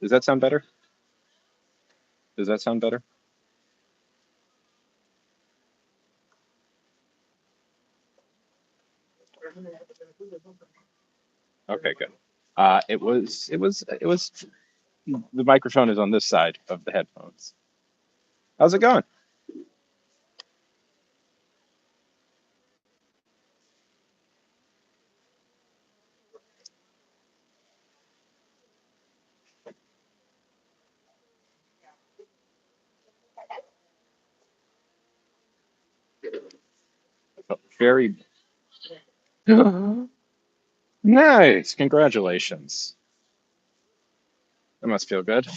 Does that sound better? Does that sound better? Okay, good. It was the microphone is on this side of the headphones. How's it going? Oh, very nice. Congratulations. That must feel good.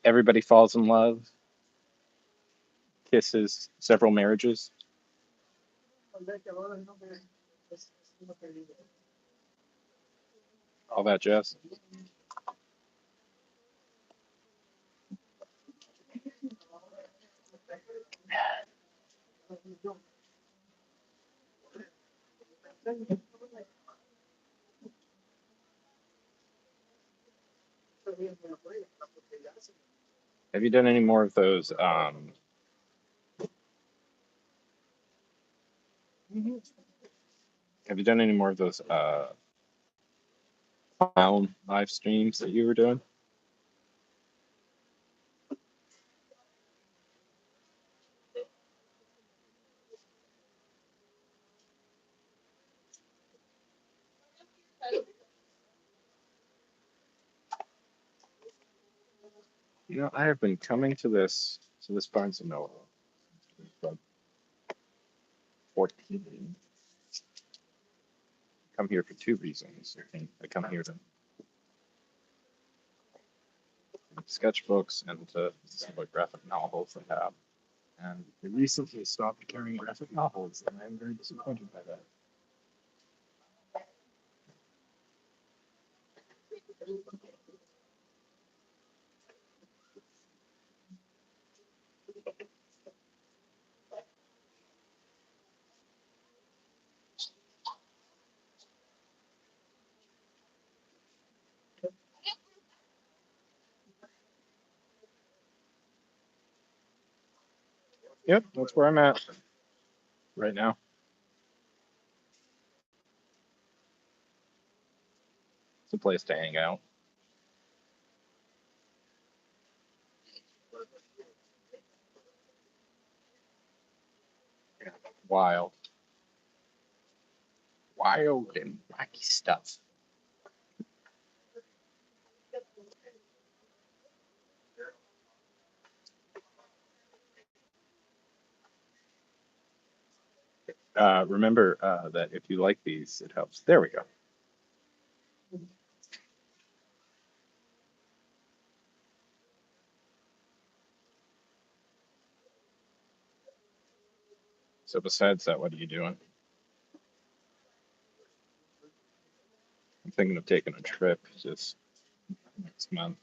Everybody falls in love, kisses, several marriages, all that jazz. Have you done any more of those? Have you done any more of those clown live streams that you were doing? I have been coming to this Barnes and Noble from 14. Come here for two reasons. I come here to sketchbooks and to see what graphic novels they have. And they recently stopped carrying graphic novels, and I'm very disappointed by that. Yep, that's where I'm at right now. It's a place to hang out. Wild, wild and wacky stuff. Remember that if you like these, it helps. There we go. So besides that, what are you doing? I'm thinking of taking a trip just next month.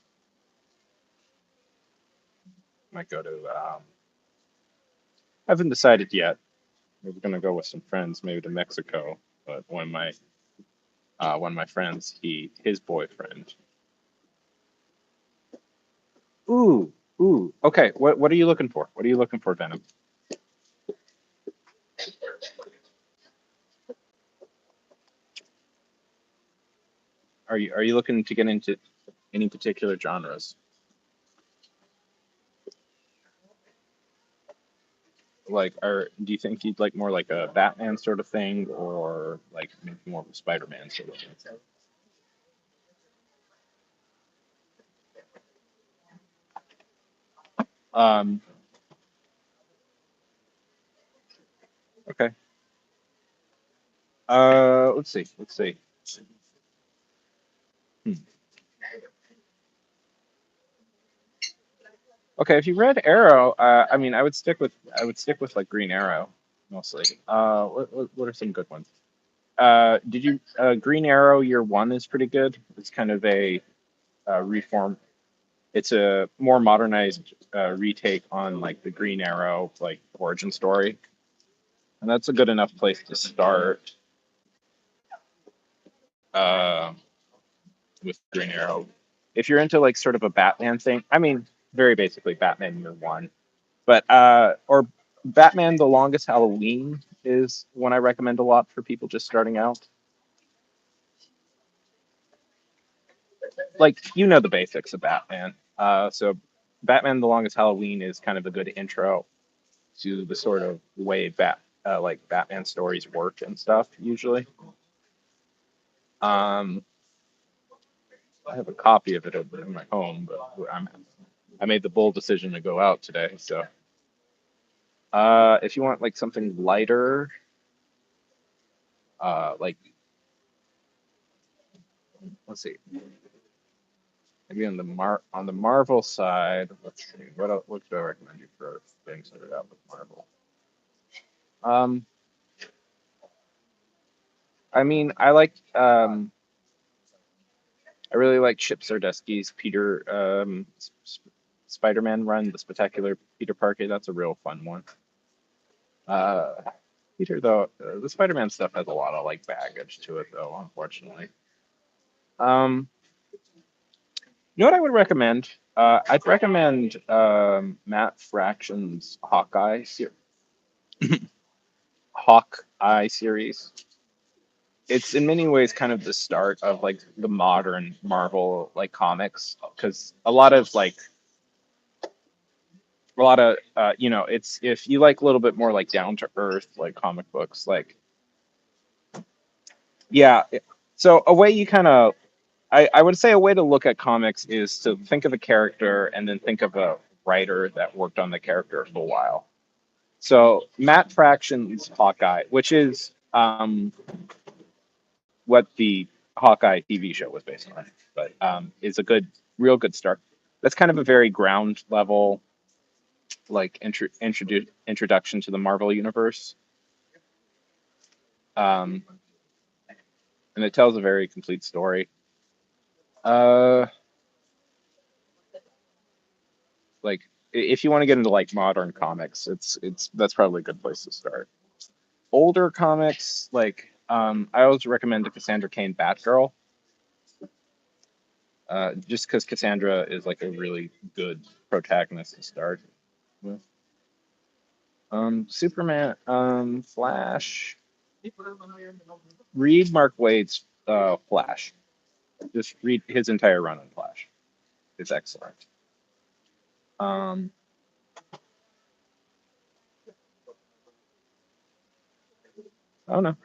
Might go to. I haven't decided yet. We were gonna go with some friends, maybe to Mexico, but one of my friends, his boyfriend. Ooh, ooh. Okay, what are you looking for? What are you looking for, Venom? Are you looking to get into any particular genres? Like, do you think you'd like more like a Batman sort of thing, or like maybe more of a Spider-Man sort of thing? Um, okay. Let's see. Let's see. Hmm. Okay, if you read Arrow, I mean, I would stick with like Green Arrow mostly. What are some good ones? Did you Green Arrow Year One is pretty good. It's kind of a reform. It's a more modernized retake on like the Green Arrow like origin story, and that's a good enough place to start uh, with Green Arrow. If you're into like sort of a Batman thing, I mean, very basically Batman Year One, but or Batman: The Longest Halloween is one I recommend a lot for people just starting out. Like the basics of Batman. So Batman: The Longest Halloween is kind of a good intro to the sort of way like Batman stories work and stuff usually. Um, I have a copy of it over in my home, but I made the bold decision to go out today. So if you want like something lighter, like let's see, maybe on the Marvel side, let's see, what do I recommend you for getting started out with Marvel? Um, I mean, I really like Chip Zdarsky's Peter Spider-Man run, the Spectacular Peter Parker. That's a real fun one. Uh, Peter though, the Spider-Man stuff has a lot of like baggage to it though, unfortunately. Um, you know what I would recommend? I'd recommend Matt Fraction's Hawkeye series. It's in many ways kind of the start of like the modern Marvel like comics because it's if you like a little bit more like down to earth like comic books like yeah. So a way you kind of I would say a way to look at comics is to think of a character and then think of a writer that worked on the character for a while. So Matt Fraction's Hawkeye, which is what the Hawkeye TV show was based on, but is a real good start. That's kind of a very ground level like introduction to the Marvel universe, um, and it tells a very complete story. Uh, like if you want to get into like modern comics, it's that's probably a good place to start. Older comics, like I always recommend the Cassandra Cain Batgirl, just because Cassandra is like a really good protagonist to start with. Superman, Flash. Read Mark Waid's Flash. Just read his entire run on Flash. It's excellent. Um, I don't know.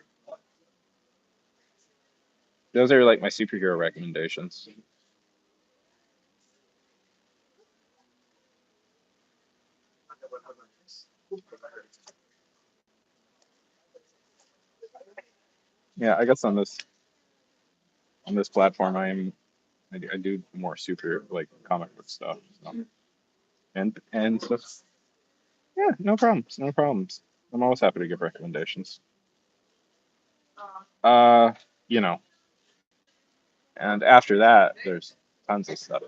Those are like my superhero recommendations. Yeah, I guess on this platform, I do more super like comic book stuff, so. And stuff. Yeah, no problems, no problems. I'm always happy to give recommendations. Uh, you know, and after that, there's tons of stuff.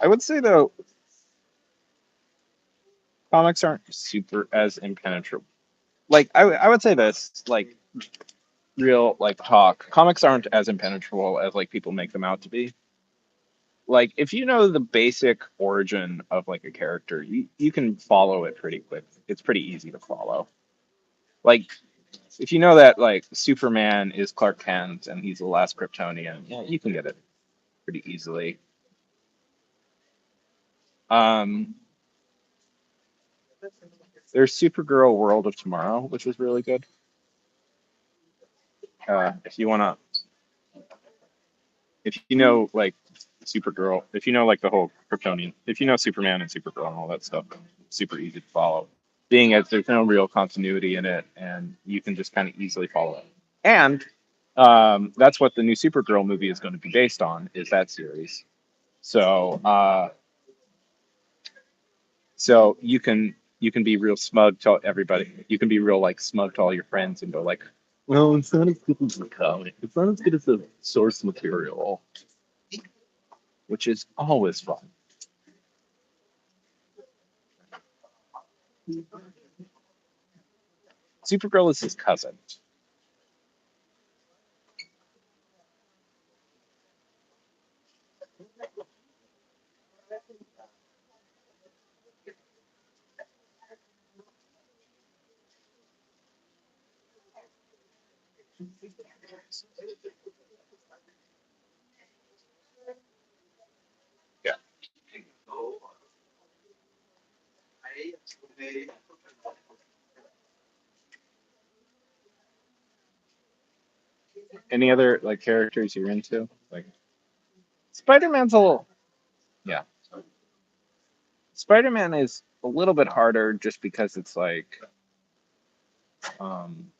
I would say though, Comics aren't super as impenetrable. Like I would say this, like real like talk. Comics aren't as impenetrable as like people make them out to be. Like if you know the basic origin of like a character, you can follow it pretty quick. It's pretty easy to follow. Like if you know that like Superman is Clark Kent and he's the last Kryptonian, yeah, you can get it pretty easily. Um, there's Supergirl World of Tomorrow, which was really good. If you wanna, if you know like Supergirl, if you know like the whole Kryptonian, if you know Superman and Supergirl and all that stuff, super easy to follow. Being as there's no real continuity in it, and you can just kind of easily follow it. And that's what the new Supergirl movie is going to be based on, is that series. So so you can be real smug to everybody. You can be real like smug to all your friends and go like, well, it's not as good as the comic. It's not as good as the source material, which is always fun. Supergirl is his cousin. Yeah. Any other like characters you're into? Like Spider-Man's a little, yeah. Spider-Man is a little bit harder just because it's like um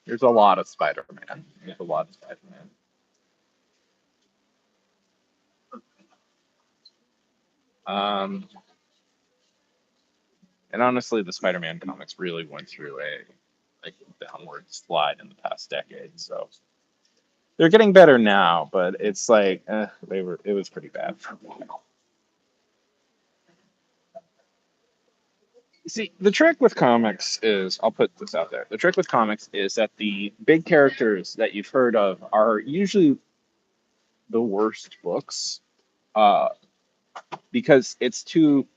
there's a lot of Spider-Man. There's a lot of Spider-Man. Um and honestly the Spider-Man comics really went through a like downward slide in the past decade. So they're getting better now, but it's like it was pretty bad for a while. See, the trick with comics is, I'll put this out there. The trick with comics is that the big characters that you've heard of are usually the worst books, uh, because it's too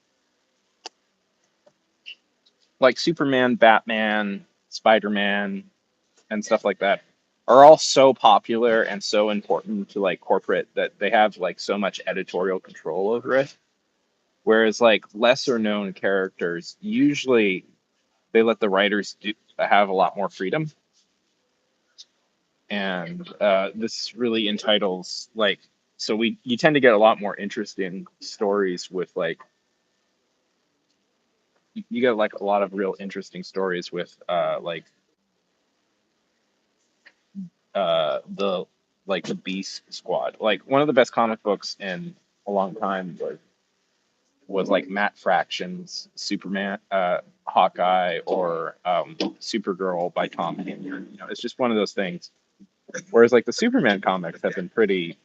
like Superman, Batman, Spider-Man, and stuff like that are all so popular and so important to like corporate that they have like so much editorial control over it. Whereas like lesser known characters usually they let the writers have a lot more freedom, and this really entitles like so we you tend to get a lot more interesting stories with like you get like a lot of real interesting stories with like the like the Beast Squad. Like one of the best comic books in a long time was like Matt Fraction's Superman, Hawkeye, or Supergirl by Tom Henry. You know, it's just one of those things. Whereas like the Superman comics have been pretty,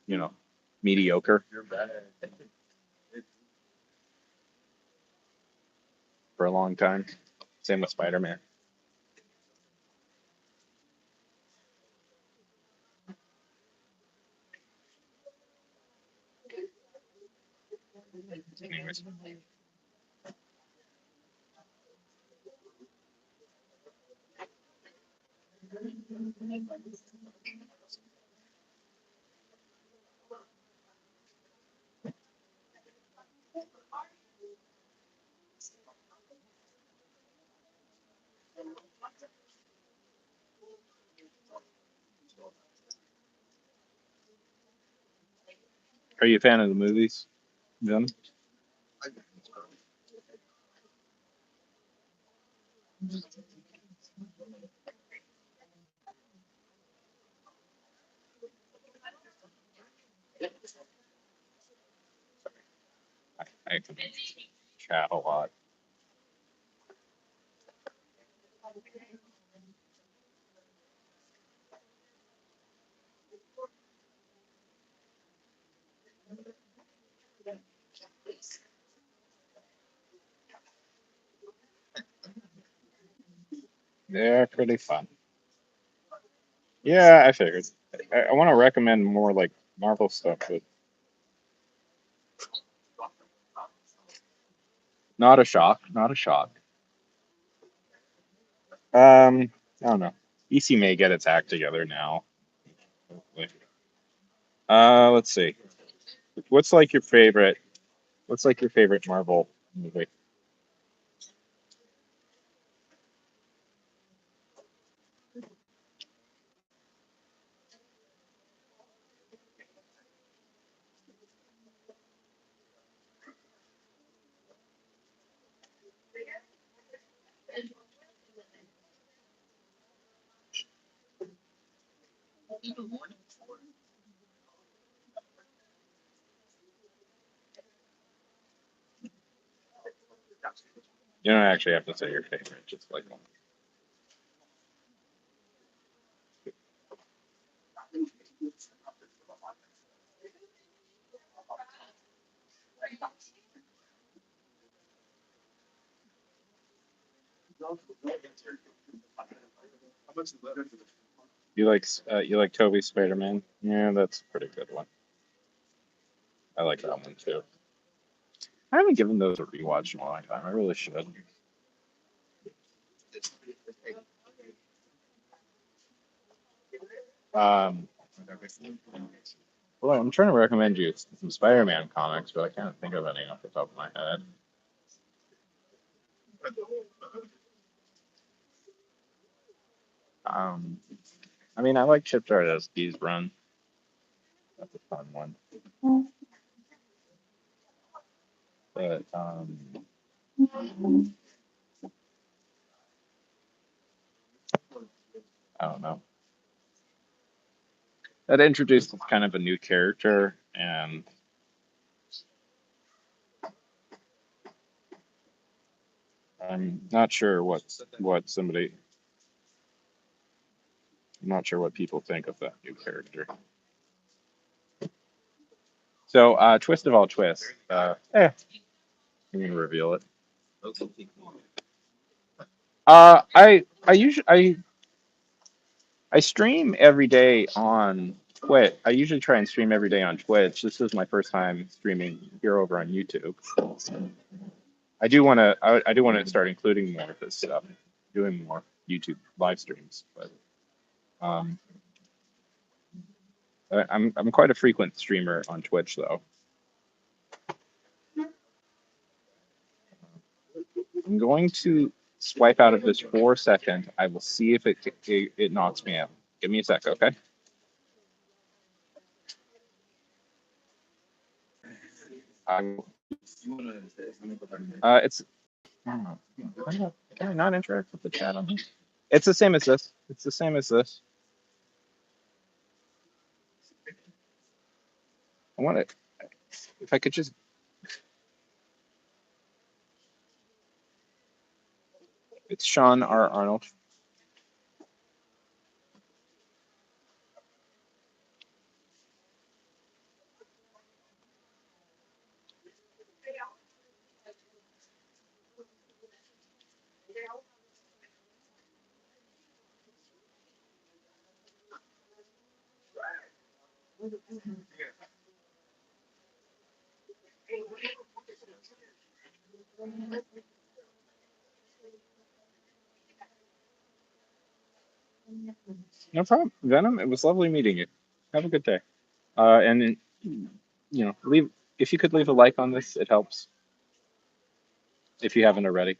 you know, mediocre for a long time. Same with Spider Man. Anyways, are you a fan of the movies? Then I can chat a lot. They're pretty fun. Yeah, I figured. I want to recommend more like Marvel stuff, but not a shock. Not a shock. I don't know. EC may get its act together now. Hopefully. Let's see. What's like your favorite? What's like your favorite Marvel movie? You don't actually have to say your favorite, just like one. You like Toby Spider Man? Yeah, that's a pretty good one. I like that one too. I haven't given those a rewatch in a long time. I really should. Um, well, I'm trying to recommend you some Spider-Man comics, but I can't think of any off the top of my head. Um, I mean, I like Chip Zdarsky's run. That's a fun one. But I don't know. That introduced kind of a new character, and I'm not sure what somebody. I'm not sure what people think of that new character. So, twist of all twists. I'm gonna reveal it. I stream every day on Twitch. I usually try and stream every day on Twitch. This is my first time streaming here over on YouTube. I do want to start including more of this stuff, doing more YouTube live streams. But um, I'm quite a frequent streamer on Twitch though. I'm going to swipe out of this for a second. I will see if it knocks me out. Give me a sec, okay? I, it's I don't know. Can I not interact with the chat on here? It's the same as this. It's the same as this. I want it. If I could just. It's Sean R. Arnold. No problem. Venom, it was lovely meeting you. Have a good day. And leave if you could leave a like on this, it helps if you haven't already.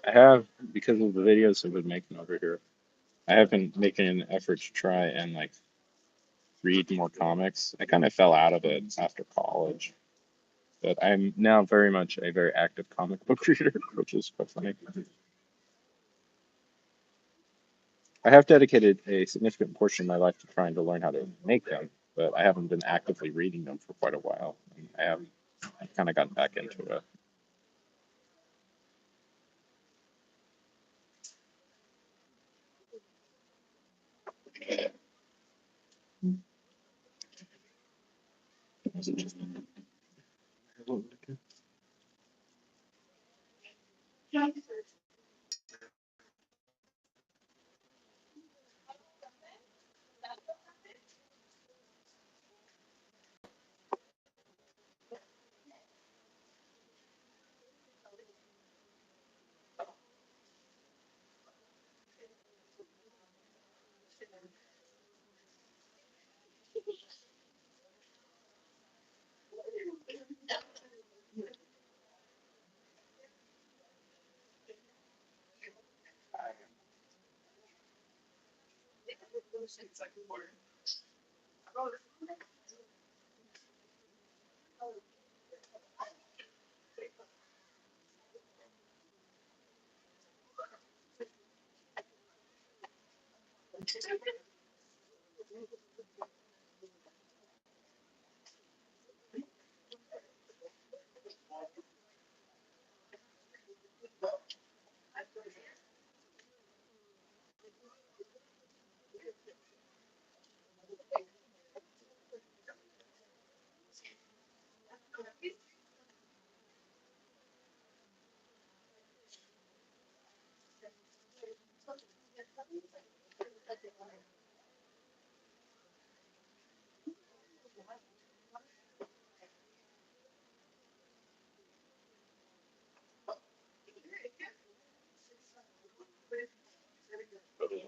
I have because of the videos I've been making over here. I have been making an effort to try and like read more comics. I kind of fell out of it after college, but I'm now very much a very active comic book reader, which is quite funny. I have dedicated a significant portion of my life to trying to learn how to make them, but I haven't been actively reading them for quite a while. And I kind of gotten back into it.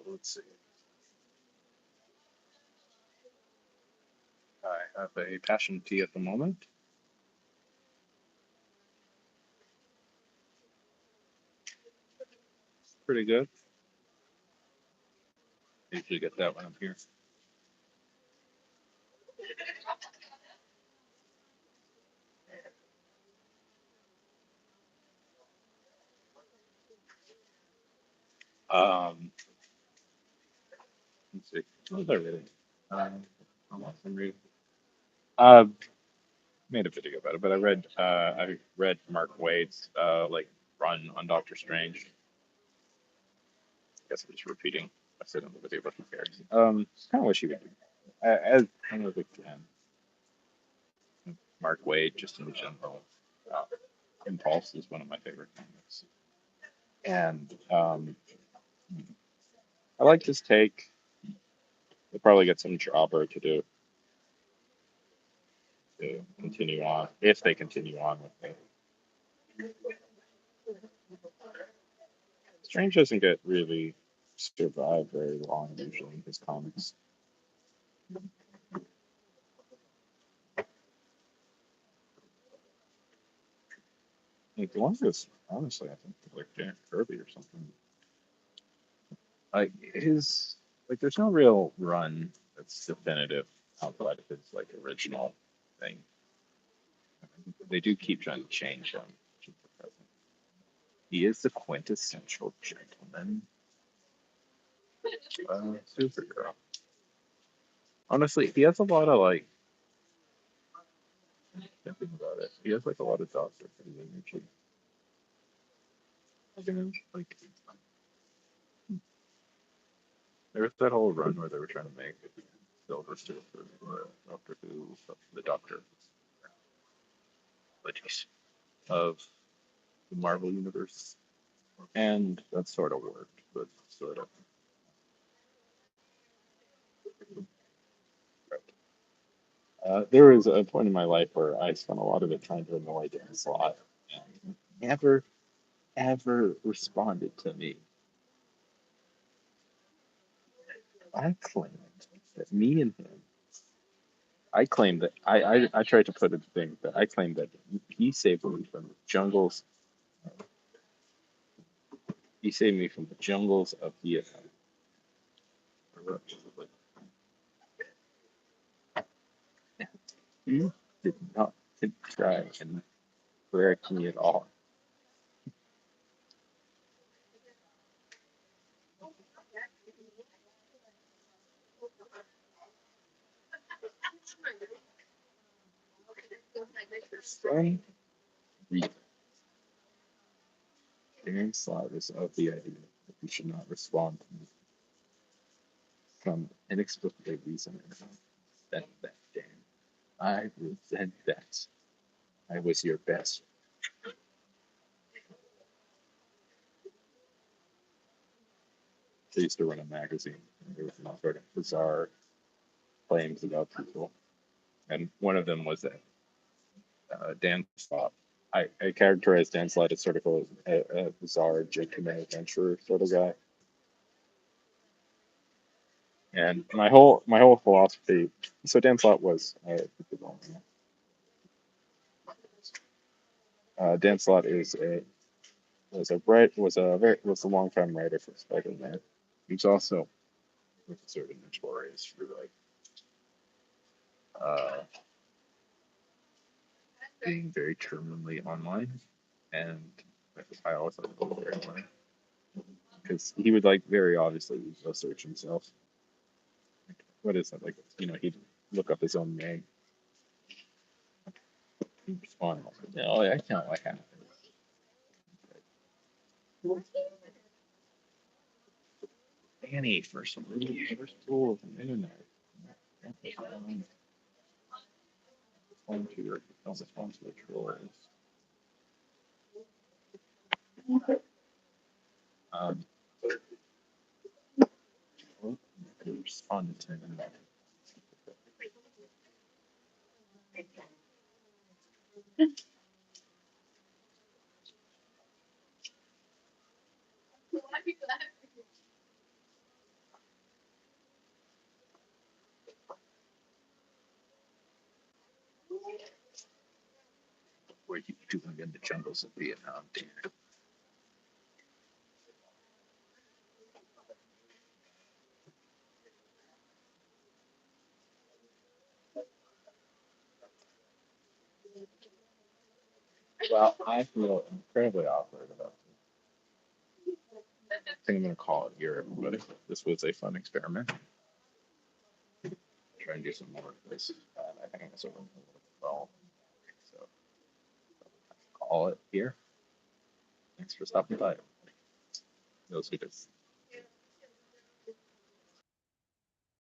Let's see. I have a passion tea at the moment. Pretty good. I usually get that when I'm here. Um, let's see. What was I reading? I lost some reading. Uh, Made a video about it, but I read Mark Waid's like run on Doctor Strange. I guess I'm just repeating. I said in the video, but who cares? Kind of wish he would. As kind of a fan, Mark Waid, just in general. Uh, Impulse is one of my favorite comics, and I like his take. They'll probably get some jobber to do to continue on if they continue on with it. Strange doesn't get really survive very long usually in his comics. Like the ones that's honestly, I think like Jack Kirby or something. Like his there's no real run that's definitive outside of his like original thing. They do keep trying to change him. Which is depressing. He is the quintessential gentleman. Supergirl. Honestly, he has a lot of like. Think about it. He has like a lot of Doctor Who energy. Like there was that whole run where they were trying to make Silver Surfer, Doctor Who, the Doctor, of the Marvel universe, and that sort of worked, but sort of. There was a point in my life where I spent a lot of it trying to annoy Dan Slott, and never ever responded to me. I claimed that me and him. I claimed that I tried to put it thing that I claimed that he saved me from the jungles. He saved me from the jungles of Vietnam. He did not try and correct me at all. Some reason, Dan Slott is of the idea that we should not respond to some inexplicable reason. Then that, Dan, I resent that. I was your best. They used to run a magazine. There was all sort of bizarre claims about people, and one of them was that Dan Slott. I characterize Dan Slott as sort of a bizarre gentleman adventurer sort of guy. And my whole philosophy. So Dan Slott was Dan Slott was a longtime writer for Spider-Man. He's also sort of notorious for like uh, being very terminally online, and I always thought it was very funny because he would like very obviously go search himself. What is that like? He'd look up his own name. He'd respond. Oh, yeah, I know what happened. Annie for some first tool of the internet. Home to your home to the trolls. Um, responded to him. Where you doing in the jungles of Vietnam, dear? Well, I feel incredibly awkward about this. I think I'm gonna call it here, everybody. This was a fun experiment. Try and do some more of this. I think I'm gonna sort of well. So call it here. Thanks for stopping by. Those who just